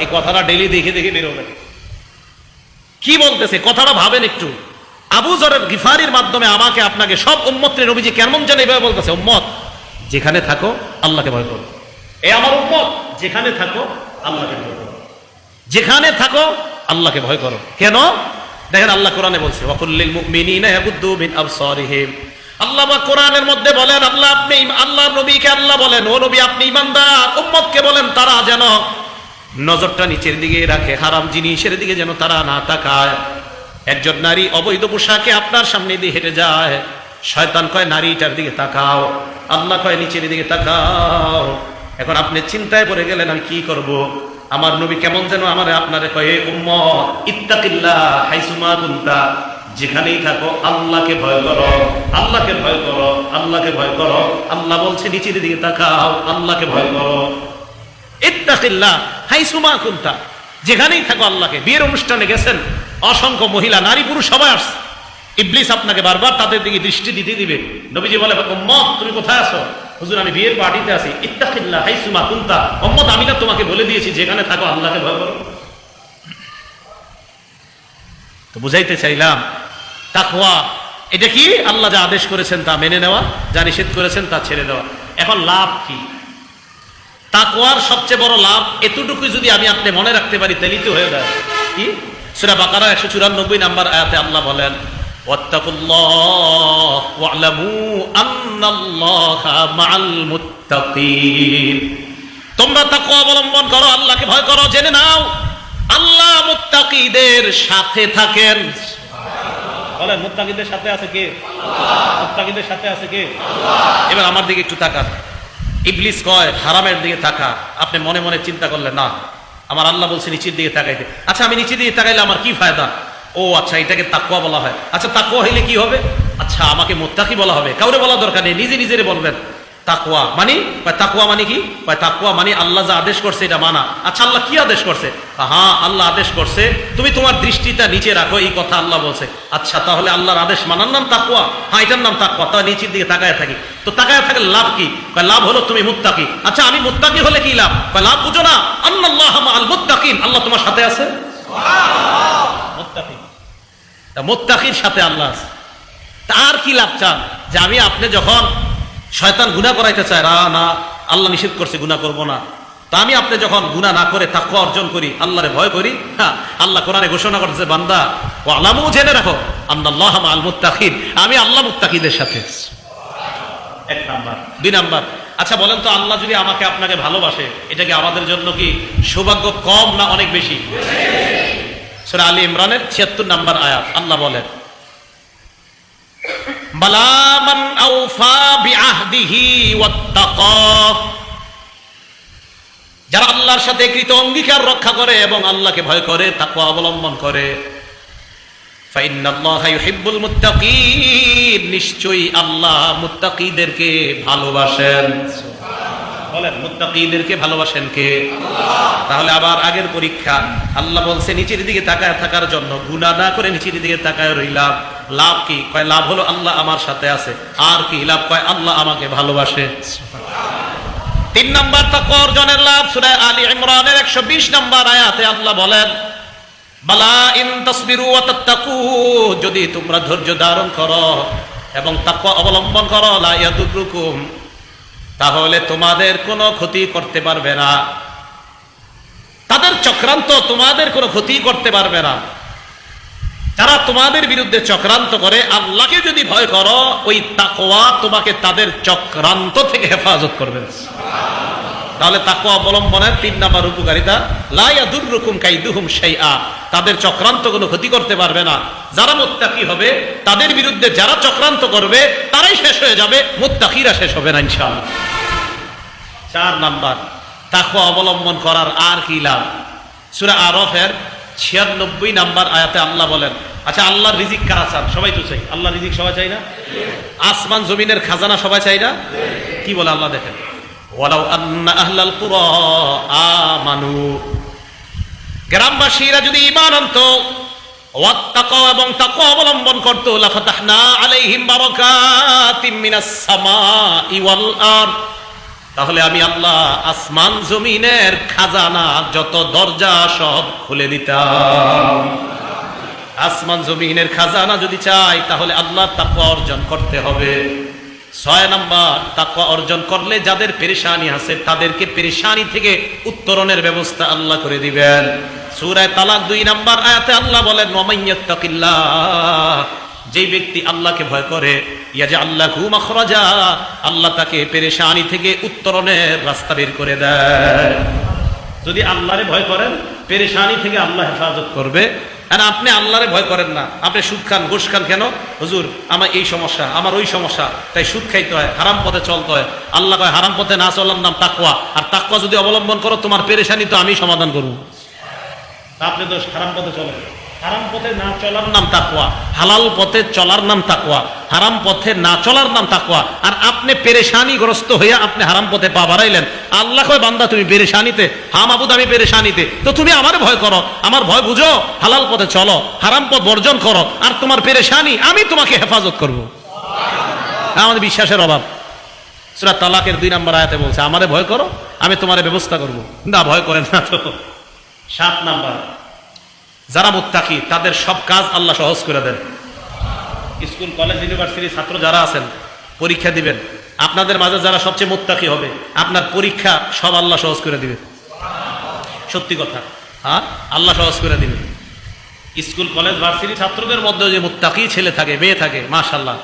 এই কথাটা ডেইলি দেখে দেখে বেরোবেন। কি বলতেছে কথাটা ভাবেন একটু। আবু যরের গিফারির মাধ্যমে আমাকে আপনাকে সব উম্মতের নবীজি কেমন যেন এইভাবে বলতেছে, উম্মত যেখানে থাকো আল্লাহকে ভয় করো। এই আমার উম্মত যেখানে থাকো আল্লাহকে ভয় করো, যেখানে থাকো আল্লাহকে ভয় করো। কেন? দেখেন আল্লাহ কোরআনে বলছে, ওয়াকুল্লিল মুমিনিনা ইয়াগুদ্দু মিন আবসারিহিম। আল্লাহ বা কোরআনের মধ্যে বলেন, আল্লাহ আপনি আল্লাহর নবীকে আল্লাহ বলেন, ও নবী আপনি ঈমানদার উম্মতকে বলেন তারা যেন নজরটা নিচের দিকে রাখে, হারাম জিনিসের দিকে যেন তারা না তাকায়। একজন নারী অবৈধ পোশাকে আপনার সামনে দিয়ে হেঁটে যায়, শয়তান কয় নারীটার দিকে তাকাও, আল্লাহ কয় নিচের দিকে তাকাও। এখন আপনি চিন্তায় পড়ে গেলেন, আমি কি করব? আমার নবী কেমন যেন আমারে আপনারে কয়, উম্মত ইত্তাকিল্লাহ হাইসুমা কুনতা, যেখানেই থাকো আল্লাহকে ভয় করো, আল্লাহকে ভয় করো, আল্লাহকে ভয় করো। আল্লাহ বলছে নিচের দিকে তাকাও, আল্লাহকে ভয় করো। ইত্তাকিল্লাহ হাইসুমা কুনতা, যেখানেই থাকো আল্লাহকে। বিয়ের অনুষ্ঠানে গেছেন, অসংখ্য মহিলা নারী পুরুষ সবাই আসছে, ইবলিস আপনাকে বারবার তাদের দিকে দৃষ্টি দিতে দিবে। নবীজি বলে, উম্মত তুমি কোথায় আছো? হুজুর আমি বিয়ের পার্টিতে আছি। ইত্তাকিল্লাহ হাইসুমা কুনতা, উম্মত আমি না তোমাকে বলে দিয়েছি যেখানে থাকো আল্লাহকে ভয় করো। তো বুঝাইতে চাইলাম তাকওয়া এটা কি? আল্লাহ যা আদেশ করেছেন তা মেনে নেওয়া, যা নিষেধ করেছেন তা ছেড়ে দেওয়া। এখন লাভ কি? তাকওয়ার সবচেয়ে বড় লাভ এতটুকু যদি আমি আপনি মনে রাখতে পারি তাহলেই তো হয়ে যায়। কি? সূরা বাকারা 194 নম্বর আয়াতে আল্লাহ বলেন, ওয়াত্তাকুল্লাহ ওয়া'লামু আন্নাল্লাহা মা'আল মুত্তাকিন। তোমরা তাকওয়া অবলম্বন করো, আল্লাহকে ভয় করো, জেনে নাও আল্লাহ মুত্তাকিদের সাথে থাকেন। বলেন, মুত্তাকিদের সাথে আছে কে? মুত্তাকিদের সাথে আছে কে? এবার আমার দিকে একটু তাকান। ইবলিস কয় হারামের দিকে তাকা। আপনি মনে মনে চিন্তা করলেন, না আমার আল্লাহ বলছে নিচের দিকে তাকাইতে। আচ্ছা আমি নিচের দিকে তাকাইলে আমার কি ফায়দা? ও আচ্ছা, এটাকে তাকওয়া বলা হয়। আচ্ছা তাকওয়া হইলে কি হবে? আচ্ছা আমাকে মুত্তাকি বলা হবে। কাউরে বলা দরকার নেই, নিজে নিজেরে বলবেন তাকওয়া মানে। তাকওয়া মানে কি? তাকওয়া মানে আল্লাহ যা আদেশ করছে এটা মানা। আচ্ছা আল্লাহ কি আদেশ করছে? হ্যাঁ আল্লাহ আদেশ করছে তুমি তোমার দৃষ্টিটা নিচে রাখো, এই কথা আল্লাহ বলছে। আচ্ছা তাহলে আল্লাহর আদেশ মানার নাম তাকওয়া? হ্যাঁ এটার নাম তাকওয়া। তাহলে নিচের দিকে তাকায় থাকি। তো তাকায় থাকলে লাভ কি? লাভ হলো তুমি মুত্তাকি। আচ্ছা আমি মুত্তাকি হলে কি লাভ? লাভ বুঝো না, আন্নাল্লাহা মা'আল মুত্তাকিন, আল্লাহ তোমার সাথে আছে। মুত্তাকি, মুত্তাকির সাথে আল্লাহ আছে। তার কি লাভ চান? যে আমি আপনি যখন শয়তান গুনাহ করাইতে চায়, না আল্লাহ নিষেধ করছে গুনাহ করব না, তা আমি আপনি যখন গুনাহ না করে তাকওয়া অর্জন করি, আল্লাহরে ভয় করি, হ্যাঁ আল্লাহ কোরআনে ঘোষণা করতেছে, বান্দা ওয়া'লামু, জেনে রাখো আন্নাল্লাহা মা'আল মুত্তাকিন, আমি আল্লাহ মুত্তাকিদের সাথে। এক নাম্বার। দুই নাম্বার, আচ্ছা বলেন তো আল্লাহ যদি আমাকে আপনাকে ভালোবাসে, এটা কি আমাদের জন্য কি সৌভাগ্য কম না অনেক বেশি? সূরা আলী ইমরানের 76 নম্বর আয়াত আল্লাহ বলেন, বালা মান আওফা বিআহদিহি ওয়াত্তাকা, যারা আল্লাহর সাথে কৃত অঙ্গীকার রক্ষা করে এবং আল্লাহকে ভয় করে, তাকওয়া অবলম্বন করে, ফাইন্নাল্লাহা ইউহিব্বুল মুত্তাকিন, নিশ্চয়ই আল্লাহ মুত্তাকিদেরকে ভালোবাসেন। বলেন মুত্তাকিদেরকে ভালোবাসেন কে? আল্লাহ। তাহলে আবার আগের পরীক্ষা, আল্লাহ বলছে নিচের দিকে তাকায় থাকার জন্য, গুনাহ না করে নিচের দিকে তাকায় রইলাম। লাভ কি? কয় লাভ হলো আল্লাহ আমার সাথে আছে। আর কি লাভ? কয় আল্লাহ আমাকে ভালোবাসে। তিন নাম্বার তাকওয়া অর্জনের লাভ, সূরা আলী ইমরানের 120 নম্বর আয়াতে আল্লাহ বলেন, বালা ইন তাসবিরু ওয়া তাত্তাকু, যদি তোমরা ধৈর্য ধারণ করো এবং তাকওয়া অবলম্বন করো, লা ইয়াদুরুকুম, তাহলে তোমাদের কোনো ক্ষতি করতে পারবে না। তাদের চক্রান্ত তোমাদের কোনো ক্ষতি করতে পারবে না। যারা তোমাদের বিরুদ্ধে চক্রান্ত করে, আল্লাহকে যদি ভয় করো, ওই তাকওয়া তোমাকে তাদের চক্রান্ত থেকে হেফাজত করবে। তাহলে তাকওয়া অবলম্বনের 3 নম্বর উপকারিতা, লা ইয়াদুররুকুম কাইদুহুম শাইআ, তাদের চক্রান্ত কোনো ক্ষতি করতে পারবে না। যারা মুত্তাকি হবে, তাদের বিরুদ্ধে যারা চক্রান্ত করবে তারাই শেষ হয়ে যাবে, মুত্তাকিরা শেষ হবে না ইনশাআল্লাহ। 4 নাম্বার, তাকওয়া অবলম্বন করার আর কি লাভ? সূরা আরাফের 96 নম্বর আয়াতে আল্লাহ বলেন, আচ্ছা আল্লাহর রিজিক কারা চান? সবাই তো চাই। আল্লাহর রিজিক সবাই চাই না? আসমান জমিনের খাজানা সবাই চাই না? কি বলে আল্লাহ দেখেন, ওয়ালাউ আন্না আহলাল কুরা আমানু, গ্রামবাসীরা যদি ঈমান আনতো, ওয়াত্তাকাও এবং তাকওয়া অবলম্বন করতো, লাফাতাহনা আলাইহিম বারাকাতিম মিনাস সামাই ওয়াল আরদ, তাহলে আমি আল্লাহ আসমান জমিনের খাজানা যত দরজা সব খুলে দিতাম। আসমান জমিনের খাজানা যদি চাই তাহলে আল্লাহ তাকওয়া অর্জন করতে হবে। 6 নাম্বার, তাকওয়া অর্জন করলে যাদের পেরেশানি আছে তাদেরকে পেরেশানি থেকে উত্তরণের ব্যবস্থা আল্লাহ করে দিবেন। সূরা তালাক 2 নম্বর আয়াতে আল্লাহ বলেন, ওয়ামাইয়াত্তাকিল্লাহ, যেই ব্যক্তি আল্লাহকে ভয় করে, ইয়াজআল লাহু মাখরাজা, আল্লাহ তাকে পেরেশানি থেকে উত্তরণের রাস্তা বের করে দেয়। যদি আল্লাহরে ভয় করেন, পেরেশানি থেকে আল্লাহ হেফাজত করবে। আর আপনি আল্লাহরে ভয় করেন না, আপনি সুদ খান, ঘুষ খান, কেন? হুজুর আমার এই সমস্যা, আমার ওই সমস্যা, তাই সুদ খাইতে হয়, হারাম পথে চলতে হয়। আল্লাহ কয় হারাম পথে না চলার নাম তাকওয়া, আর তাকওয়া যদি অবলম্বন করো তোমার পেরেশানি তো আমি সমাধান করব। আপনি তো হারাম পথে চলেন, হারাম পথে না চলার নাম তাকওয়া, হালাল পথে চলার নাম তাকওয়া, হারাম পথে না চলার নাম তাকওয়া। আর আপনি পেরেশানিগ্রস্ত হইয়া আপনি হারাম পথে পা বাড়াইলেন, আল্লাহ কয় বান্দা তুমি পেরেশানিতে, হ্যাঁ মাবুদ আমি পেরেশানিতে, তো তুমি আমার ভয় করো, আমার ভয় বুঝো, হালাল পথে চলো, হারাম পথ বর্জন করো, আর তোমার পেরেশানি আমি তোমাকে হেফাজত করব। আমাদের বিশ্বাসের অভাব। সূরা তালাকের 2 নম্বর আয়াতে বলছে আমারে ভয় করো, আমি তোমার ব্যবস্থা করব। না, ভয় করেন না তো। 7 নাম্বার, যারা মুত্তাকি তাদের সব কাজ আল্লাহ সহজ করে দেন। স্কুল কলেজ ইউনিভার্সিটির ছাত্র যারা আছেন, পরীক্ষা দিবেন, আপনাদের মাঝে যারা সবচেয়ে মুত্তাকি হবে, আপনার পরীক্ষা সব আল্লাহ সহজ করে দিবে। সত্যি কথা, হ্যাঁ আল্লাহ সহজ করে দিবে। স্কুল কলেজ ভার্সিটি ছাত্রদের মধ্যে যে মুত্তাকি ছেলে থাকে, মেয়ে থাকে, মাশাআল্লাহ,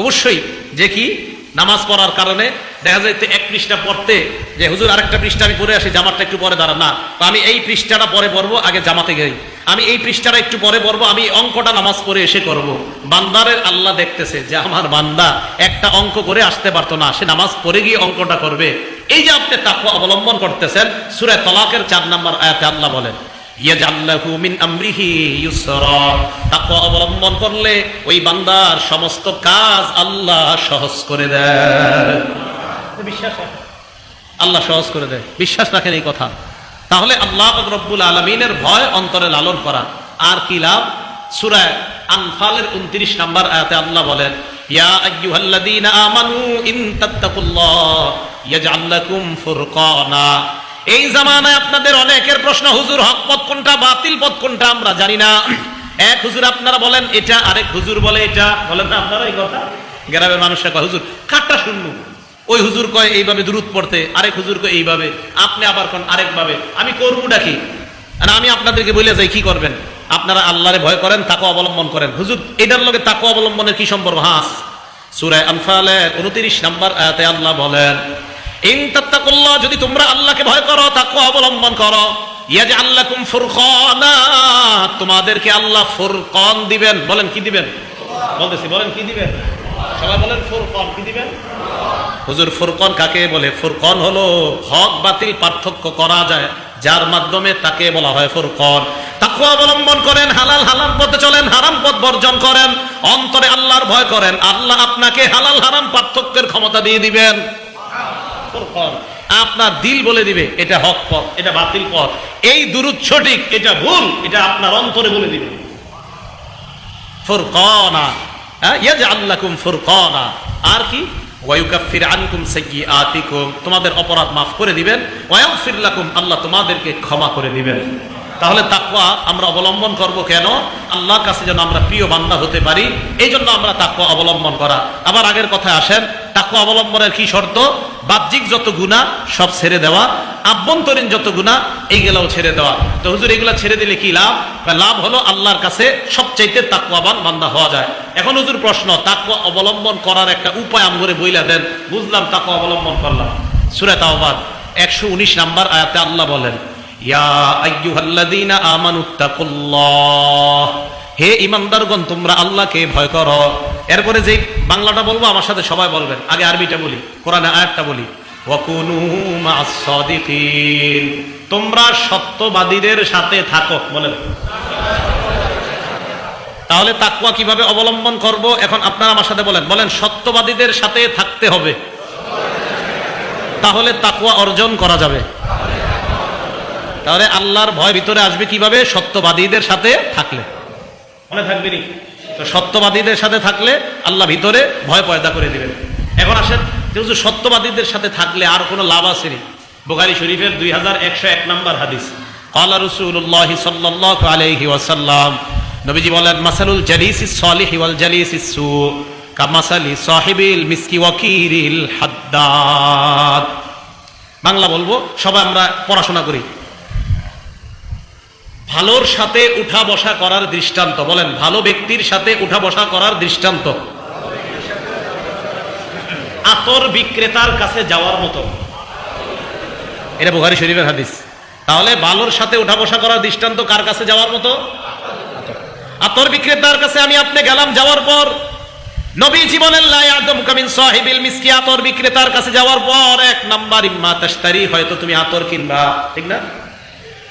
অবশ্যই যে কি নামাজ পড়ার কারণে দেখা যায় এক পৃষ্ঠা পড়তে যে হুজুর আরেকটা পৃষ্ঠা আমি পড়ে আসি, জামাতটা একটু পরে দাঁড়া, না আমি এই পৃষ্ঠাটা পরে পড়বো, আগে জামাতে যাই, আমি এই পৃষ্ঠাটা একটু পরে পড়বো, আমি অঙ্কটা নামাজ পড়ে এসে করব। বান্দারের আল্লাহ দেখতেছে যে আমার বান্দা একটা অঙ্ক করে আসতে পারতো না, সে নামাজ পড়ে গিয়ে অঙ্কটা করবে। এই যে আপনি তাকওয়া অবলম্বন করতেছেন, সূরা তালাকের 4 নম্বর আয়াতে আল্লাহ বলেন ইয়াজআল্লাহু মিন আমরিহি ইউসরা, তাকওয়া অবলম্বন করলে ওই বান্দার সমস্ত কাজ আল্লাহ সহজ করে দেয়। বিশ্বাস রাখেন, আল্লাহ সহজ করে দেয়, বিশ্বাস রাখেন এই কথা। তাহলে আল্লাহ পাক রব্বুল আলামিনের ভয় অন্তরে লালন করা। আর কি লাভ? সূরা আনফালের 29 নম্বর আয়াতে আল্লাহ বলেন ইয়া আইয়ুহাল্লাযীনা আমানু ইন তাত্তাকুল্লাহ ইয়াজআল লাকুম ফুরকানা। এই জামানায় আপনাদের অনেকের প্রশ্ন, হুজুর হক পথ কোনটা, বাতিল পথ কোনটা আমরা জানি না। এক হুজুর আপনারা বলেন এটা, আরেক হুজুর বলে এটা, বলেন না আপনারা এই কথা? গ্রামের মানুষরা কয় হুজুর কাটটা শুনবো, ওই হুজুর কয় এইভাবে দুরূদ পড়তে, আরেক হুজুর কয় এইভাবে, আপনি আবার কোন আরেক ভাবে, আমি করবোটা কি? আমি আপনাদেরকে বলে যাই কি করবেন, আপনারা আল্লাহরে ভয় করেন, তাকওয়া অবলম্বন করেন। হুজুর এটার লগে তাকওয়া অবলম্বনের কি সম্পর্ক? হাস সূরা আনফালের 29 নম্বর আয়াতে আল্লাহ বলেন ইন তাত্তাকুল্লাহ, যদি তোমরা আল্লাহকে ভয় করো, তাকওয়া অবলম্বন করো, ইয়াজআল লাকুম ফুরকানা, তোমাদেরকে আল্লাহ ফুরকান দিবেন। বলেন কি দিবেন? বলতেছি, বলেন কি দিবেন? সবাই বলেন ফুরকান কি দিবেন? হুজুর ফুরকান কাকে বলে? ফুরকান হলো হক বাতিল পার্থক্য করা যায়, যার মাধ্যমে তাকে বলা হয় ফুরকান। তাকওয়া অবলম্বন করেন, হালাল হারাম পথে চলেন, হারাম পথ বর্জন করেন, অন্তরে আল্লাহর ভয় করেন, আল্লাহ আপনাকে হালাল হারাম পার্থক্যের ক্ষমতা দিয়ে দিবেন। আপনার দিল বলে দিবে এটা হক পথ, এটা বাতিল পথ, এই দুরূদ সঠিক, এটা ভুল, এটা আপনার অন্তরে বলে দিবে। ফুরকানা, ইয়াজআল লাকুম ফুরকানা। আর কি? ওয়ায়ুকাফির আনকুম সাইয়্যাতিকুম, তোমাদের অপরাধ মাফ করে দিবেন, ওয়ায়াগফির লাকুম, আল্লাহ তোমাদেরকে ক্ষমা করে দিবেন। তাহলে তাকওয়া আমরা অবলম্বন করব কেন? আল্লাহর কাছে যেন আমরা প্রিয় বান্দা হতে পারি, এই জন্য আমরা তাকওয়া অবলম্বন করা। আবার আগের কথায় আসেন, তাকওয়া অবলম্বনের কি শর্ত? বাহ্যিক যত গুনাহ সব ছেড়ে দেওয়া, আভ্যন্তরীণ যত গুনাহ এইগুলাও ছেড়ে দেওয়া। তো হুজুর এগুলা ছেড়ে দিলে কি লাভ? লাভ হলো আল্লাহর কাছে সবচাইতে তাকওয়াবান বান্দা হওয়া যায়। এখন হুজুর প্রশ্ন, তাকওয়া অবলম্বন করার একটা উপায় আমগরে বইলা দেন। বুঝলাম, তাকওয়া অবলম্বন করলাম। সূরা তাওবা 119 নম্বর আয়াতে আল্লাহ বলেন ইয়া আইয়ুহাল্লাযীনা আমানুত্তাকুল্লাহ, হে ঈমানদারগণ তোমরা আল্লাহকে ভয় করো। এরপরে যে বাংলাটা বলবো আমার সাথে সবাই বলবেন, আগে আরবিটা বলি, কোরআনের আয়াতটা বলি, ওয়াকুনু মা'আস সাদিকিন, তোমরা সত্যবাদীদের সাথে থাকো। বলেন তাহলে তাকওয়া কিভাবে অবলম্বন করব? এখন আপনারা আমার সাথে বলেন, বলেন সত্যবাদীদের সাথে থাকতে হবে, তাহলে তাকওয়া অর্জন করা যাবে। তাহলে আল্লাহর ভয় ভিতরে আসবে কিভাবে? সত্যবাদীদের সাথে থাকলে। মনে থাকবে নি? তো সত্যবাদীদের সাথে থাকলে আল্লাহ ভিতরে ভয় পয়দা করে দিবেন। এখন আসেন, যেহেতু সত্যবাদীদের সাথে থাকলে আর কোনো লাভ আছে নি? বুখারী শরীফের 2101 নম্বর হাদিস, ক্বালা রাসূলুল্লাহ সাল্লাল্লাহু আলাইহি ওয়াসাল্লাম, নবীজি বলেন মাসালুল জালিসিস সালিহি ওয়াল জালিসিস সু কামাসালি সাহিবিল মিসকি ওয়াকিরিল হাদ্দাদ। বাংলা বলবো, সবাই আমরা পড়াশোনা করি। ভালোর সাথে উঠা বসা করার দৃষ্টান্ত, বলেন ভালো ব্যক্তির সাথে উঠা বসা করার দৃষ্টান্ত আতর বিক্রেতার কাছে যাওয়ার মতো। এটা বুখারী শরীফের হাদিস। তাহলে ভালোর সাথে উঠা বসা করার দৃষ্টান্ত কার কাছে যাওয়ার মতো? আতর বিক্রেতার কাছে আমি আপনি গেলাম, যাওয়ার পর নবীজি বলেন লা ইয়াদুমকা মিন সাহিবিল মিসকি, আতর বিক্রেতার কাছে যাওয়ার পর 1 নাম্বার ইম্মা তাশতারি, হয়তো তুমি আতর কিনবা, ঠিক না?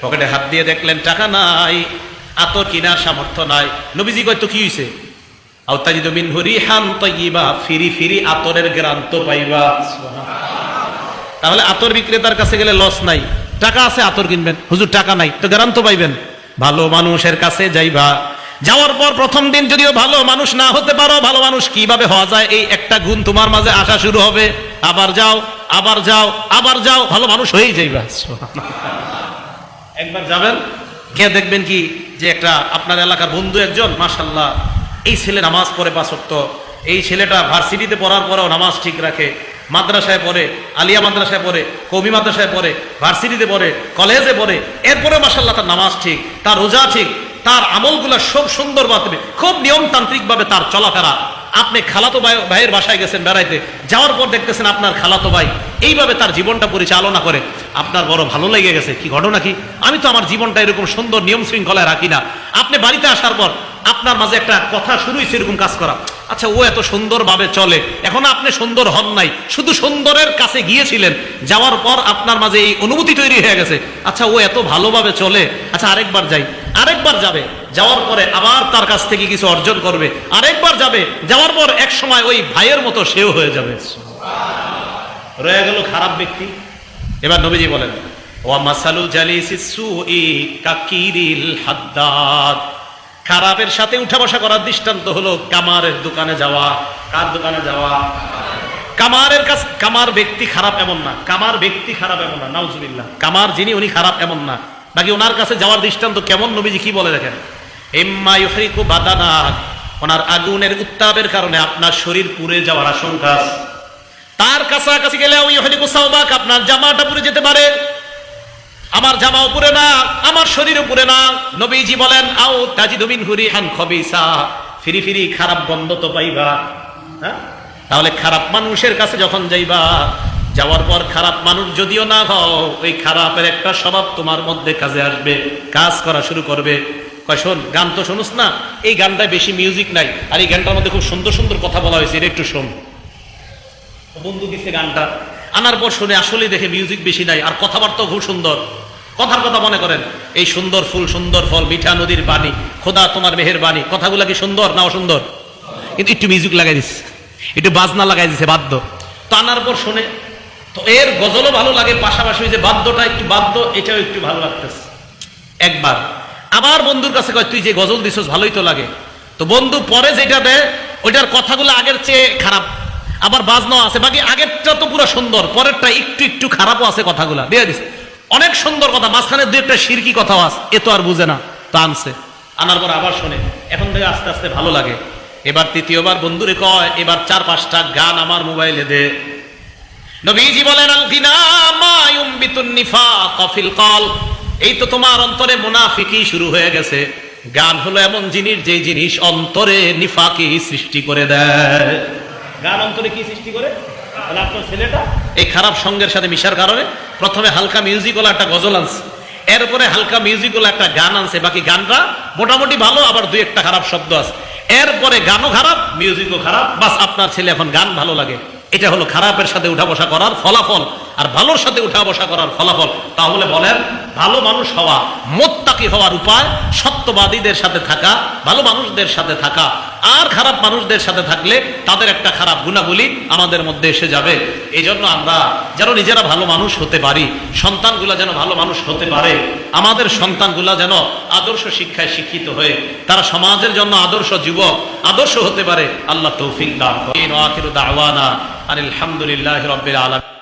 পকেটে হাত দিয়ে দেখলেন টাকা নাই, আতর কিনার সামর্থ্য নাই। নবীজি কয় তো কি হইছে, আও তাজিদু মিনহু রিহান তাইয়্যিবা, ফিরি ফিরি আতরের ঘ্রাণ পাইবা। তাহলে আতর বিক্রেতার কাছে গেলে লস নাই, টাকা আছে আতর কিনবেন, হুজুর টাকা নাই তো ঘ্রাণ পাইবেন। ভালো মানুষের কাছে যাইবা, যাওয়ার পর প্রথম দিন যদিও ভালো মানুষ না হতে পারো, ভালো মানুষ কিভাবে হওয়া যায় এই একটা গুণ তোমার মাঝে আসা শুরু হবে। আবার যাও, আবার যাও, আবার যাও, ভালো মানুষ হয়েই যাইবা। একবার যাবেন গিয়ে দেখবেন কি যে একটা আপনার এলাকার বন্ধু একজন, মাশাআল্লাহ এই ছেলে নামাজ পড়ে 5 ওয়াক্ত, এই ছেলেটা ভার্সিটিতে পড়ার পরেও নামাজ ঠিক রাখে, মাদ্রাসায় পড়ে, আলিয়া মাদ্রাসায় পড়ে, কবি মাদ্রাসায় পড়ে, ভার্সিটিতে পড়ে, কলেজে পড়ে, এরপরে মাশাআল্লাহ তার নামাজ ঠিক, তার রোজা ঠিক, তার আমলগুলো সব সুন্দর ভাবে, খুব নিয়মতান্ত্রিক ভাবে তার চলাফেরা। আপনি খালাতো ভাইয়ের বাসায় গেছেন বেড়াইতে, যাওয়ার পর দেখতেছেন আপনার খালাতো ভাই এইভাবে তার জীবনটা পরিচালনা করে, আপনার বড় ভালো লেগে গেছে। কি ঘটনা কি, আমি তো আমার জীবনটা এরকম সুন্দর নিয়ম শৃঙ্খলায় রাখি না। আপনি বাড়িতে আসার পর আপনার মাঝে একটা কথা শুরু হয়েছে এরকম কাজ করা, আচ্ছা ও এত সুন্দরভাবে চলে, এখন আপনি সুন্দর হন নাই, শুধু সুন্দরের কাছে গিয়েছিলেন, যাওয়ার পর আপনার মাঝে এই অনুভূতি তৈরি হয়ে গেছে, আচ্ছা ও এত ভালোভাবে চলে, আচ্ছা আরেকবার যাই, আরেকবার যাবে, যাওয়ার পরে আবার তার কাছ থেকে কিছু অর্জন করবে, আরেকবার যাবে, যাওয়ার পর এক সময় ওই ভাইয়ের মতো সেও হয়ে যাবে। রয়ে গেল খারাপ ব্যক্তি। এবার নবীজি বলেন, ওয়া মাসালু জালিসিস সুই কাকিরিল হাদ্দাদ, খারাপের সাথে উঠা বসা করার দৃষ্টান্ত হলো কামারের দোকানে যাওয়া। কার দোকানে যাওয়া? কামারের কাছে। কামার ব্যক্তি খারাপ এমন না, কামার ব্যক্তি খারাপ এমন না, নাউজুবিল্লাহ, কামার যিনি উনি খারাপ এমন না। বাকি ওনার কাছে যাওয়ার দৃষ্টান্ত কেমন, নবীজি কি বলে দেখেন, ইম্মা ইউহরিকু বাদানাক, ওনার আগুনের উত্তাপের কারণে আপনার শরীর পুড়ে যাওয়ার আশঙ্কা আছে। তার কাছাকাছি গেলে ইউহরিকু সাওবাক, আপনার জামাটা পুড়ে যেতে পারে। আমার জামাও পুড়ে না, আমার শরীরও পুড়ে না। নবীজি বলেন, আও তাজিদু মিনহু রিহান খাবিসা, ফিরি ফিরি খারাপ গন্ধ তো পাইবা। হ্যাঁ, তাহলে খারাপ মানুষের কাছে যখন যাইবা, যাওয়ার পর খারাপ মানুষ যদিও না হও, ওই খারাপের একটা স্বভাব তোমার মধ্যে কাজে আসবে, কাজ করা শুরু করবে। কয় শোন, গান তো শুনুস না, এই গানটায় বেশি মিউজিক নাই, আর এই গানটার মধ্যে খুব সুন্দর সুন্দর কথা বলা হয়েছে, এটা একটু শোন। বন্ধু দিচ্ছে গানটা, আনার পর শুনে আসলে দেখে মিউজিক বেশি নাই, আর কথাবার্তাও খুব সুন্দর। কথার কথা মনে করেন, এই সুন্দর ফুল, সুন্দর ফল, মিঠা নদীর বাণী, খোদা তোমার মেহেরবানি, কথাগুলা কি সুন্দর না অসুন্দর? কিন্তু একটু মিউজিক লাগাই দিচ্ছে, একটু বাজনা লাগাই দিচ্ছে, বাদ্য। তো আনার পর শুনে তো এর গজলও ভালো লাগে, পাশাপাশি যে বাদ্যটা একটু বাদ্য, এটাও একটু ভালো লাগতেছে। একবার আবার বন্ধুর কাছে কয়, তুই যে গজল দিছিস ভালোই তো লাগে। তো বন্ধু পরে যেটা দেয় ওইটার কথাগুলো আগের চেয়ে খারাপ, আবার বাজনাও আছে, বাকি আগেরটা তো পুরো সুন্দর, পরেরটা একটু একটু খারাপও আছে, কথাগুলা দিয়ে দিছে। অনেক সুন্দর কথা, মাঝখানে দু একটা শিরকি কথাও আছে, এ তো আর বুঝে না, তো আনছে। আনার পর আবার শোনে, এখন থেকে আস্তে আস্তে ভালো লাগে। এবার তৃতীয়বার বন্ধুরে কয়, এবার 4-5টা গান আমার মোবাইলে দে। নবীজি বলেন, আল গিনা মা ইউমবিতুন নিফাক ফিল কলব, এই তো তোমার অন্তরে মুনাফিকি শুরু হয়ে গেছে। গান হলো এমন জিনিস, যে জিনিস অন্তরে নিফাকি সৃষ্টি করে দেয়। গান অন্তরে কি সৃষ্টি করে? তাহলে আপনার ছেলেটা এই খারাপ সঙ্গের সাথে মিশার কারণে প্রথমে হালকা মিউজিক ওলা একটা গজল আনছে, এরপরে হালকা মিউজিক ওলা একটা গান আনছে, বাকি গানটা মোটামুটি ভালো, আবার 2-1টা খারাপ শব্দ আছে, এরপরে গানও খারাপ, মিউজিকও খারাপ, বাস আপনার ছেলে এখন গান ভালো লাগে। এটা হলো খারাপের সাথে উঠা বসা করার ফলাফল, আর ভালোর সাথে উঠা বসা করার ফলাফল। তাহলে বলেন, ভালো মানুষ হওয়া, মুত্তাকি হওয়ার উপায়, সত্যবাদীদের সাথে থাকা, ভালো মানুষদের সাথে থাকা। আর খারাপ মানুষদের সাথে থাকলে তাদের একটা খারাপ গুণাবলী আমাদের মধ্যে এসে যাবে। এই জন্য আমরা যেন নিজেরা ভালো মানুষ হতে পারি, সন্তানগুলা যেন ভালো মানুষ হতে পারে, আমাদের সন্তানগুলা যেন আদর্শ শিক্ষায় শিক্ষিত হয়ে তারা সমাজের জন্য আদর্শ যুবক, আদর্শ হতে পারে। আল্লাহ তৌফিক দান করেন। ওয়া আখিরু দাওয়ানা আলহামদুলিল্লাহি রাব্বিল আলামিন।